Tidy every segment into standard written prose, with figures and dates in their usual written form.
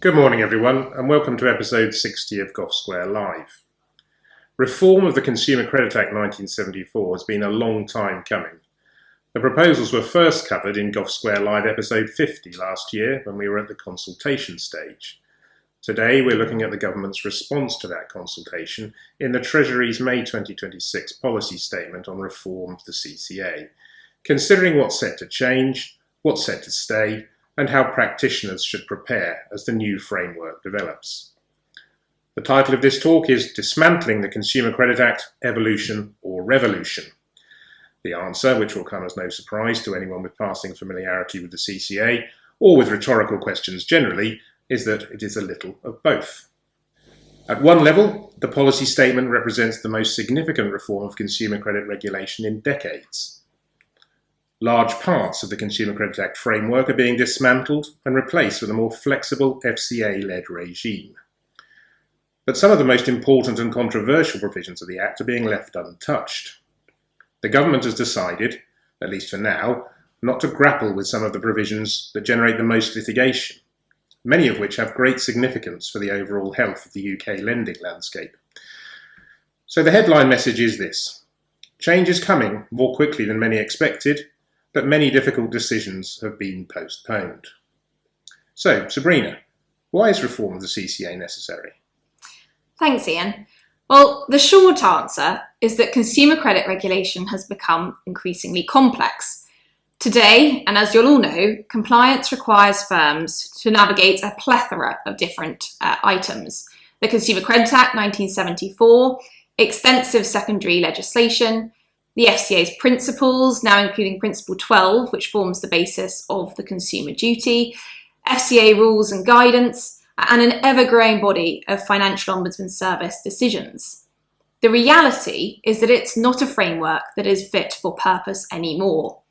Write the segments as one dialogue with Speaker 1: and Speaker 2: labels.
Speaker 1: Good morning everyone and welcome to episode 60 of Gough Square Live. Reform of the Consumer Credit Act 1974 has been a long time coming. The proposals were first covered in Gough Square Live episode 50 last year when we were at the consultation stage. Today we're looking at the government's response to that consultation in the Treasury's May 2026 policy statement on reform of the CCA, considering what's set to change, what's set to stay, and how practitioners should prepare as the new framework develops. The title of this talk is Dismantling the Consumer Credit Act, Evolution or Revolution? The answer, which will come as no surprise to anyone with passing familiarity with the CCA, or with rhetorical questions generally, is that it is a little of both. At one level, the policy statement represents the most significant reform of consumer credit regulation in decades. Large parts of the Consumer Credit Act framework are being dismantled and replaced with a more flexible FCA-led regime. But some of the most important and controversial provisions of the Act are being left untouched. The government has decided, at least for now, not to grapple with some of the provisions that generate the most litigation, many of which have great significance for the overall health of the UK lending landscape. So the headline message is this: change is coming more quickly than many expected, but many difficult decisions have been postponed. So, Sabrina, why is reform of the CCA necessary?
Speaker 2: Thanks, Ian. Well, the short answer is that consumer credit regulation has become increasingly complex. Today, and as you'll all know, compliance requires firms to navigate a plethora of different items. The Consumer Credit Act 1974, extensive secondary legislation, the FCA's principles, now including Principle 12, which forms the basis of the consumer duty, FCA rules and guidance, and an ever-growing body of Financial Ombudsman Service decisions. The reality is that it's not a framework that is fit for purpose anymore.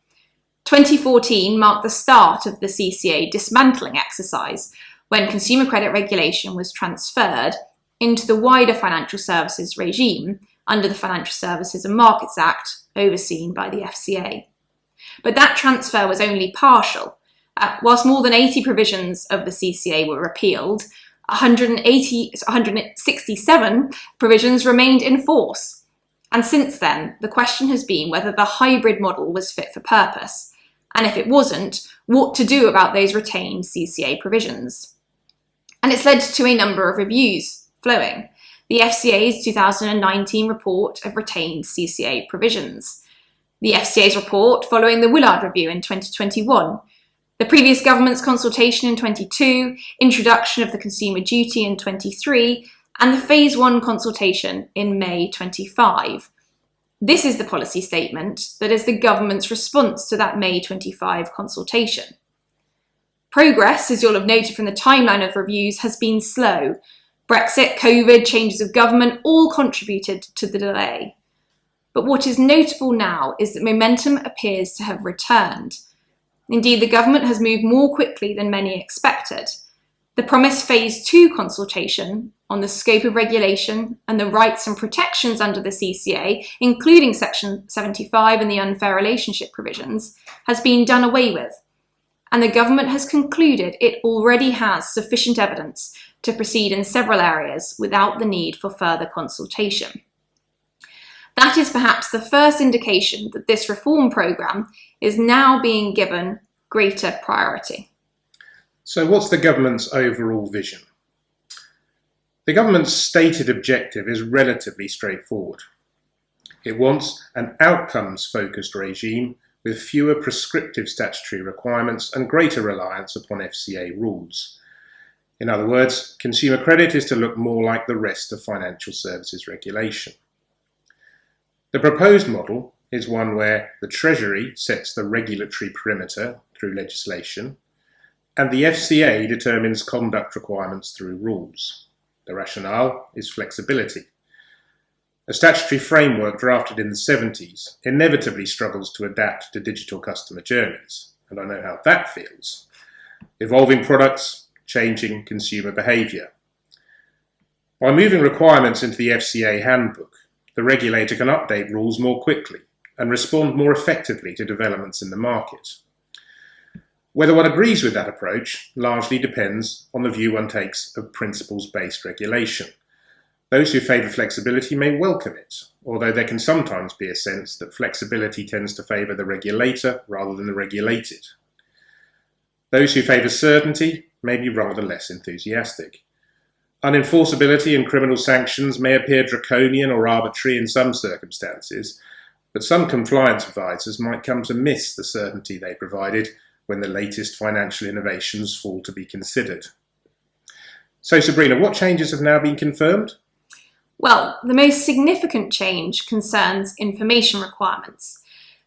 Speaker 2: 2014 marked the start of the CCA dismantling exercise, when consumer credit regulation was transferred into the wider financial services regime under the Financial Services and Markets Act, overseen by the FCA. But that transfer was only partial. Whilst more than 80 provisions of the CCA were repealed, 167 provisions remained in force. And since then, the question has been whether the hybrid model was fit for purpose, and if it wasn't, what to do about those retained CCA provisions. And it's led to a number of reviews flowing. The FCA's 2019 report of retained CCA provisions, the FCA's report following the Willard Review in 2021, the previous government's consultation in 22, introduction of the consumer duty in 23, and the Phase 1 consultation in May 25. This is the policy statement that is the government's response to that May 25 consultation. Progress, as you'll have noted from the timeline of reviews, has been slow. Brexit, COVID, changes of government all contributed to the delay. But what is notable now is that momentum appears to have returned. Indeed, the government has moved more quickly than many expected. The promised Phase 2 consultation on the scope of regulation and the rights and protections under the CCA, including Section 75 and the unfair relationship provisions, has been done away with. And the government has concluded it already has sufficient evidence to proceed in several areas without the need for further consultation. That is perhaps the first indication that this reform programme is now being given greater priority.
Speaker 1: So what's the government's overall vision? The government's stated objective is relatively straightforward. It wants an outcomes-focused regime with fewer prescriptive statutory requirements and greater reliance upon FCA rules. In other words, consumer credit is to look more like the rest of financial services regulation. The proposed model is one where the Treasury sets the regulatory perimeter through legislation, and the FCA determines conduct requirements through rules. The rationale is flexibility. A statutory framework drafted in the 70s inevitably struggles to adapt to digital customer journeys, and I know how that feels. Evolving products, changing consumer behaviour. By moving requirements into the FCA handbook, the regulator can update rules more quickly and respond more effectively to developments in the market. Whether one agrees with that approach largely depends on the view one takes of principles-based regulation. Those who favour flexibility may welcome it, although there can sometimes be a sense that flexibility tends to favour the regulator rather than the regulated. Those who favour certainty may be rather less enthusiastic. Unenforceability and criminal sanctions may appear draconian or arbitrary in some circumstances, but some compliance advisors might come to miss the certainty they provided when the latest financial innovations fall to be considered. So Sabrina, what changes have now been confirmed?
Speaker 2: Well, the most significant change concerns information requirements.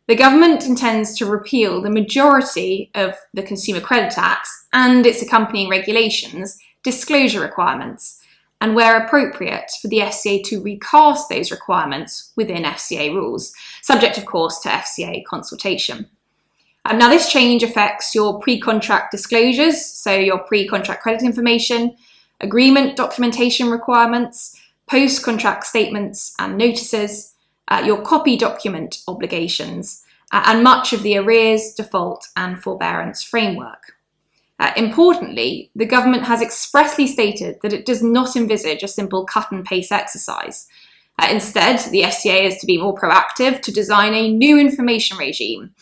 Speaker 2: The government intends to repeal the majority of the Consumer Credit Tax and its accompanying regulations, disclosure requirements, and where appropriate for the FCA to recast those requirements within FCA rules, subject of course to FCA consultation. Now this change affects your pre-contract disclosures, so your pre-contract credit information, agreement documentation requirements, post-contract statements and notices, your copy document obligations, and much of the arrears, default and forbearance framework. Importantly, the government has expressly stated that it does not envisage a simple cut and paste exercise. Instead, the FCA is to be more proactive to design a new information regime,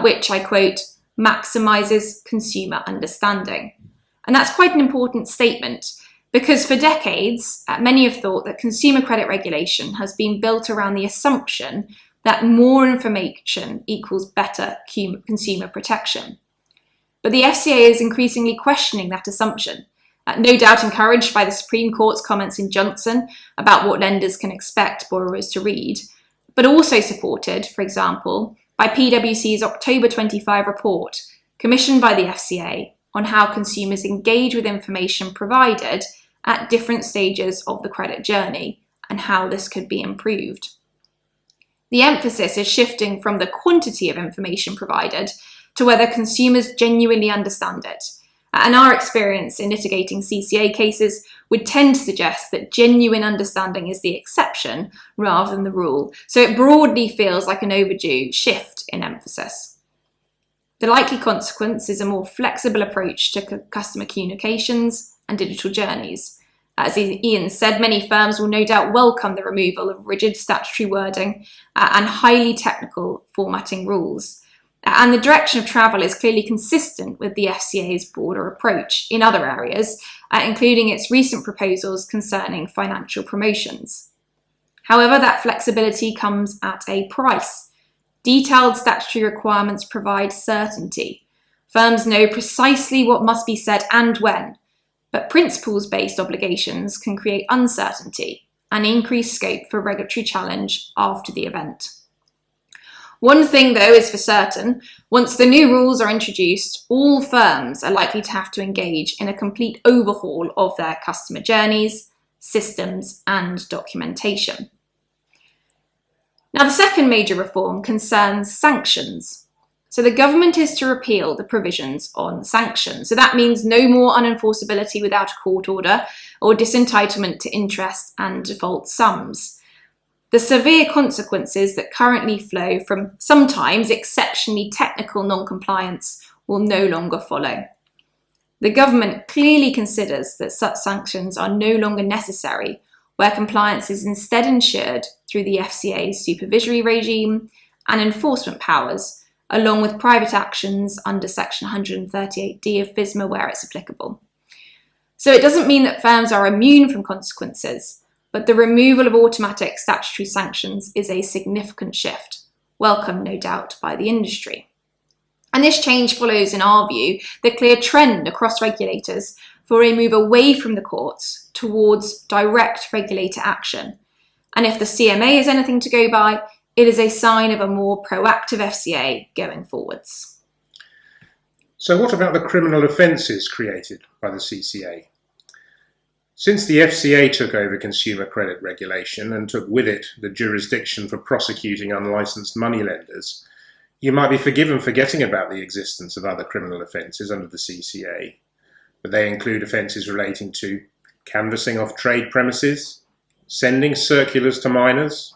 Speaker 2: which, I quote, maximises consumer understanding. And that's quite an important statement, because for decades, many have thought that consumer credit regulation has been built around the assumption that more information equals better consumer protection. But the FCA is increasingly questioning that assumption, no doubt encouraged by the Supreme Court's comments in Johnson about what lenders can expect borrowers to read, but also supported, for example, by PwC's October 25 report, commissioned by the FCA, on how consumers engage with information provided at different stages of the credit journey and how this could be improved. The emphasis is shifting from the quantity of information provided to whether consumers genuinely understand it. And our experience in litigating CCA cases would tend to suggest that genuine understanding is the exception rather than the rule. So it broadly feels like an overdue shift in emphasis. The likely consequence is a more flexible approach to customer communications and digital journeys. As Iain said, many firms will no doubt welcome the removal of rigid statutory wording and highly technical formatting rules. And the direction of travel is clearly consistent with the FCA's broader approach in other areas, including its recent proposals concerning financial promotions. However, that flexibility comes at a price. Detailed statutory requirements provide certainty. Firms know precisely what must be said and when, but principles-based obligations can create uncertainty and increase scope for regulatory challenge after the event. One thing, though, is for certain: once the new rules are introduced, all firms are likely to have to engage in a complete overhaul of their customer journeys, systems, and documentation. Now, the second major reform concerns sanctions. So the government is to repeal the provisions on sanctions. So that means no more unenforceability without a court order or disentitlement to interest and default sums. The severe consequences that currently flow from sometimes exceptionally technical non-compliance will no longer follow. The government clearly considers that such sanctions are no longer necessary, where compliance is instead ensured through the FCA's supervisory regime and enforcement powers, along with private actions under Section 138D of FSMA where it's applicable. So it doesn't mean that firms are immune from consequences, but the removal of automatic statutory sanctions is a significant shift, welcome no doubt by the industry. And this change follows, in our view, the clear trend across regulators for a move away from the courts towards direct regulator action. And if the CMA is anything to go by, it is a sign of a more proactive FCA going forwards.
Speaker 1: So what about the criminal offences created by the CCA? Since the FCA took over consumer credit regulation and took with it the jurisdiction for prosecuting unlicensed moneylenders, you might be forgiven forgetting about the existence of other criminal offences under the CCA, but they include offences relating to canvassing off trade premises, sending circulars to minors,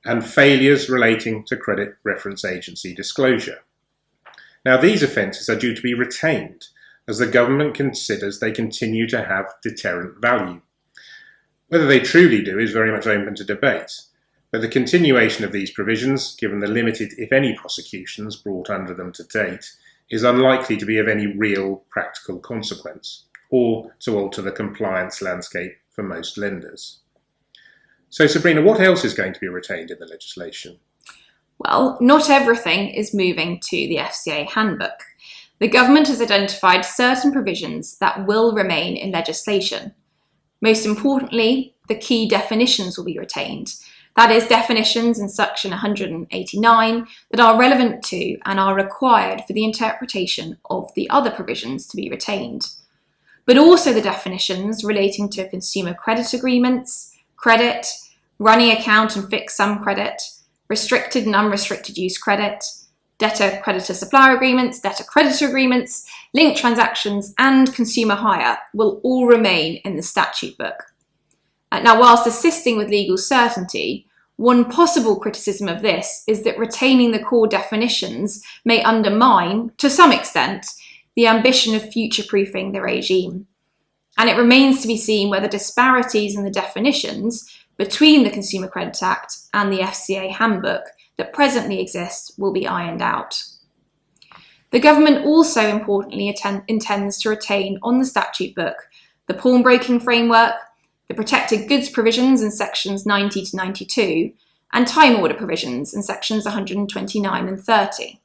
Speaker 1: and failures relating to credit reference agency disclosure. Now, these offences are due to be retained as the government considers they continue to have deterrent value. Whether they truly do is very much open to debate, but the continuation of these provisions, given the limited, if any, prosecutions brought under them to date, is unlikely to be of any real practical consequence, or to alter the compliance landscape for most lenders. So, Sabrina, what else is going to be retained in the legislation?
Speaker 2: Well, not everything is moving to the FCA handbook. The government has identified certain provisions that will remain in legislation. Most importantly, the key definitions will be retained. That is, definitions in section 189 that are relevant to and are required for the interpretation of the other provisions to be retained. But also the definitions relating to consumer credit agreements, credit, running account and fixed sum credit, restricted and unrestricted use credit, debtor-creditor supplier agreements, debtor-creditor agreements, linked transactions, and consumer hire will all remain in the statute book. Now, whilst assisting with legal certainty, one possible criticism of this is that retaining the core definitions may undermine, to some extent, the ambition of future-proofing the regime. And it remains to be seen whether disparities in the definitions between the Consumer Credit Act and the FCA handbook that presently exist will be ironed out. The government also importantly intends to retain on the statute book the pawnbroking framework, the protected goods provisions in sections 90 to 92, and time order provisions in sections 129 and 30.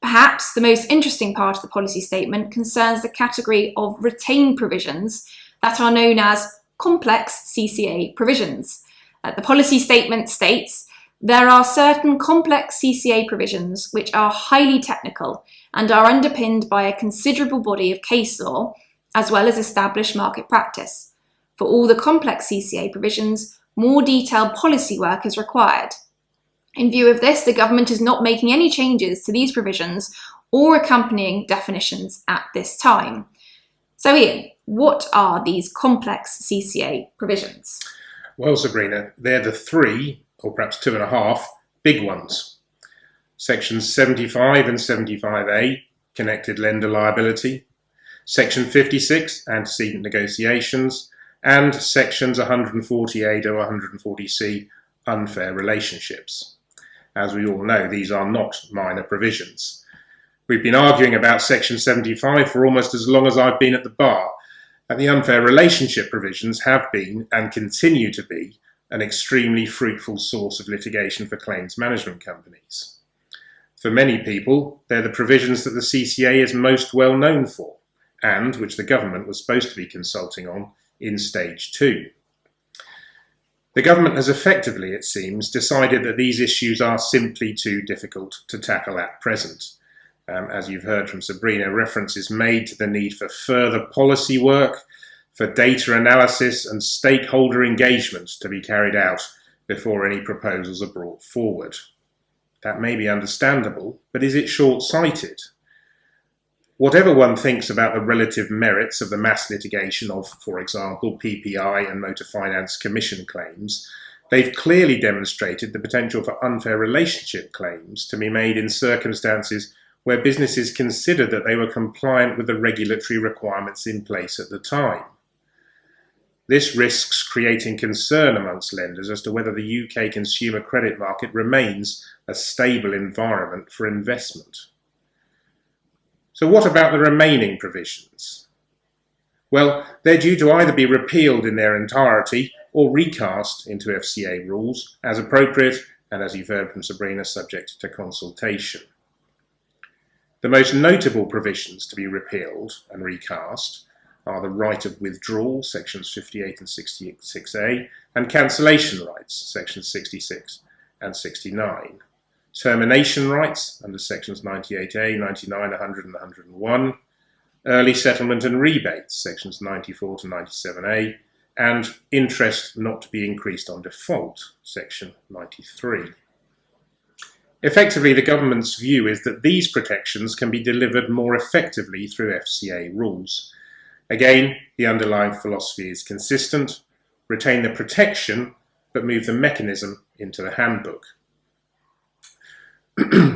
Speaker 2: Perhaps the most interesting part of the policy statement concerns the category of retained provisions that are known as complex CCA provisions. The policy statement states, there are certain complex CCA provisions which are highly technical and are underpinned by a considerable body of case law, as well as established market practice. For all the complex CCA provisions, more detailed policy work is required. In view of this, the government is not making any changes to these provisions or accompanying definitions at this time. So Iain, what are these complex CCA provisions?
Speaker 1: Well, Sabrina, they're the three, or perhaps 2.5, big ones. Sections 75 and 75A, connected lender liability, Section 56, antecedent negotiations, and Sections 140A to 140C, unfair relationships. As we all know, these are not minor provisions. We've been arguing about Section 75 for almost as long as I've been at the bar, and the unfair relationship provisions have been, and continue to be, an extremely fruitful source of litigation for claims management companies. For many people, they're the provisions that the CCA is most well known for, and which the government was supposed to be consulting on in Stage 2. The government has effectively, it seems, decided that these issues are simply too difficult to tackle at present. As you've heard from Sabrina, reference is made to the need for further policy work, for data analysis and stakeholder engagement to be carried out before any proposals are brought forward. That may be understandable, but is it short-sighted? Whatever one thinks about the relative merits of the mass litigation of, for example, PPI and motor finance commission claims, they've clearly demonstrated the potential for unfair relationship claims to be made in circumstances where businesses considered that they were compliant with the regulatory requirements in place at the time. This risks creating concern amongst lenders as to whether the UK consumer credit market remains a stable environment for investment. So what about the remaining provisions? Well, they're due to either be repealed in their entirety or recast into FCA rules as appropriate, and as you've heard from Sabrina, subject to consultation. The most notable provisions to be repealed and recast are the right of withdrawal, sections 58 and 66A, and cancellation rights, sections 66 and 69. Termination rights under sections 98A, 99, 100 and 101. Early settlement and rebates, sections 94 to 97A, and interest not to be increased on default, section 93. Effectively, the government's view is that these protections can be delivered more effectively through FCA rules. Again, the underlying philosophy is consistent: retain the protection, but move the mechanism into the handbook.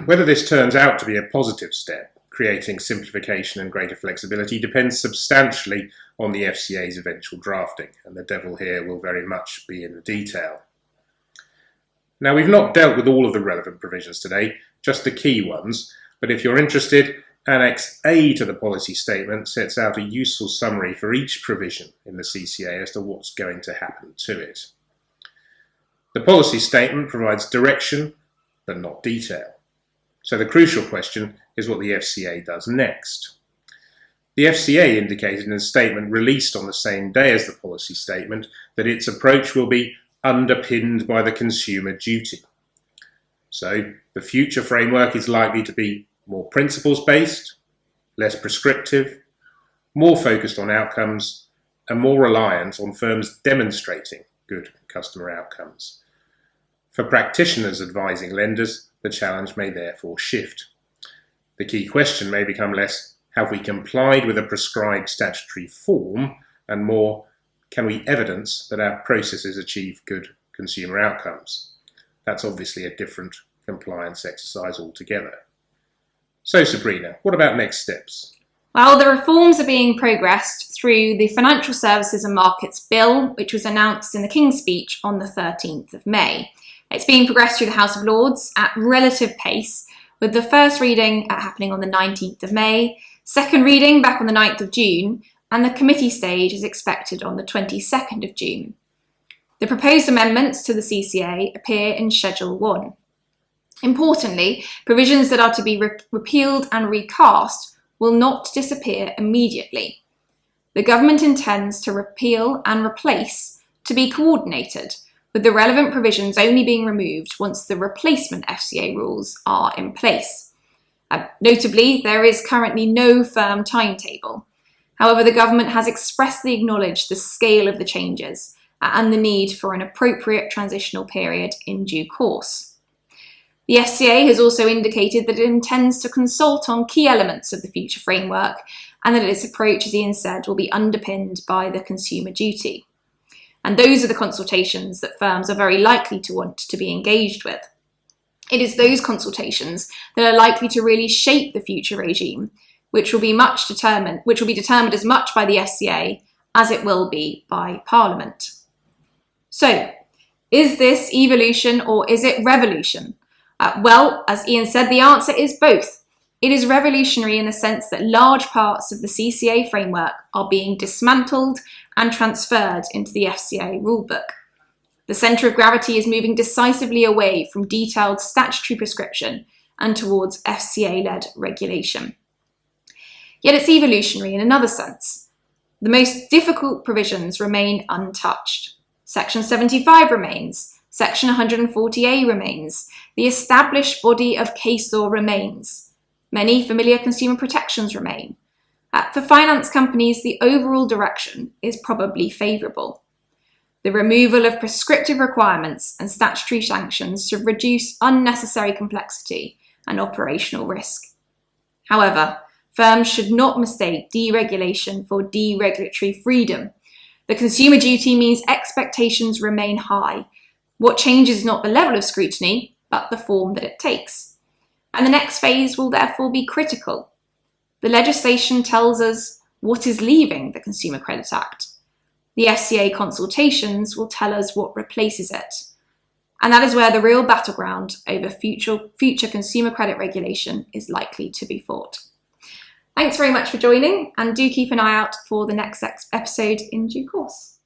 Speaker 1: Whether this turns out to be a positive step, creating simplification and greater flexibility, depends substantially on the FCA's eventual drafting, and the devil here will very much be in the detail. Now, we've not dealt with all of the relevant provisions today, just the key ones, but if you're interested, Annex A to the policy statement sets out a useful summary for each provision in the CCA as to what's going to happen to it. The policy statement provides direction, but not detail. So the crucial question is what the FCA does next. The FCA indicated in a statement released on the same day as the policy statement that its approach will be underpinned by the consumer duty. So the future framework is likely to be more principles-based, less prescriptive, more focused on outcomes, and more reliant on firms demonstrating good customer outcomes. For practitioners advising lenders, the challenge may therefore shift. The key question may become less, have we complied with a prescribed statutory form, and more, can we evidence that our processes achieve good consumer outcomes? That's obviously a different compliance exercise altogether. So Sabrina, what about next steps?
Speaker 2: Well, the reforms are being progressed through the Financial Services and Markets Bill, which was announced in the King's Speech on the 13th of May. It's being progressed through the House of Lords at relative pace, with the first reading happening on the 19th of May, second reading back on the 9th of June, and the committee stage is expected on the 22nd of June. The proposed amendments to the CCA appear in Schedule 1. Importantly, provisions that are to be repealed and recast will not disappear immediately. The government intends to repeal and replace to be coordinated, with the relevant provisions only being removed once the replacement FCA rules are in place. Notably, there is currently no firm timetable. However, the government has expressly acknowledged the scale of the changes and the need for an appropriate transitional period in due course. The FCA has also indicated that it intends to consult on key elements of the future framework and that its approach, as Iain said, will be underpinned by the consumer duty. And those are the consultations that firms are very likely to want to be engaged with. It is those consultations that are likely to really shape the future regime, which will be determined as much by the FCA as it will be by Parliament. So, is this evolution or is it revolution? Well, as Iain said, the answer is both. It is revolutionary in the sense that large parts of the CCA framework are being dismantled and transferred into the FCA rulebook. The centre of gravity is moving decisively away from detailed statutory prescription and towards FCA-led regulation. Yet it's evolutionary in another sense. The most difficult provisions remain untouched. Section 75 remains. Section 140A remains. The established body of case law remains. Many familiar consumer protections remain. For finance companies, the overall direction is probably favourable. The removal of prescriptive requirements and statutory sanctions should reduce unnecessary complexity and operational risk. However, firms should not mistake deregulation for deregulatory freedom. The consumer duty means expectations remain high. What changes is not the level of scrutiny, but the form that it takes. And the next phase will therefore be critical. The legislation tells us what is leaving the Consumer Credit Act. The FCA consultations will tell us what replaces it. And that is where the real battleground over future consumer credit regulation is likely to be fought. Thanks very much for joining, and do keep an eye out for the next episode in due course.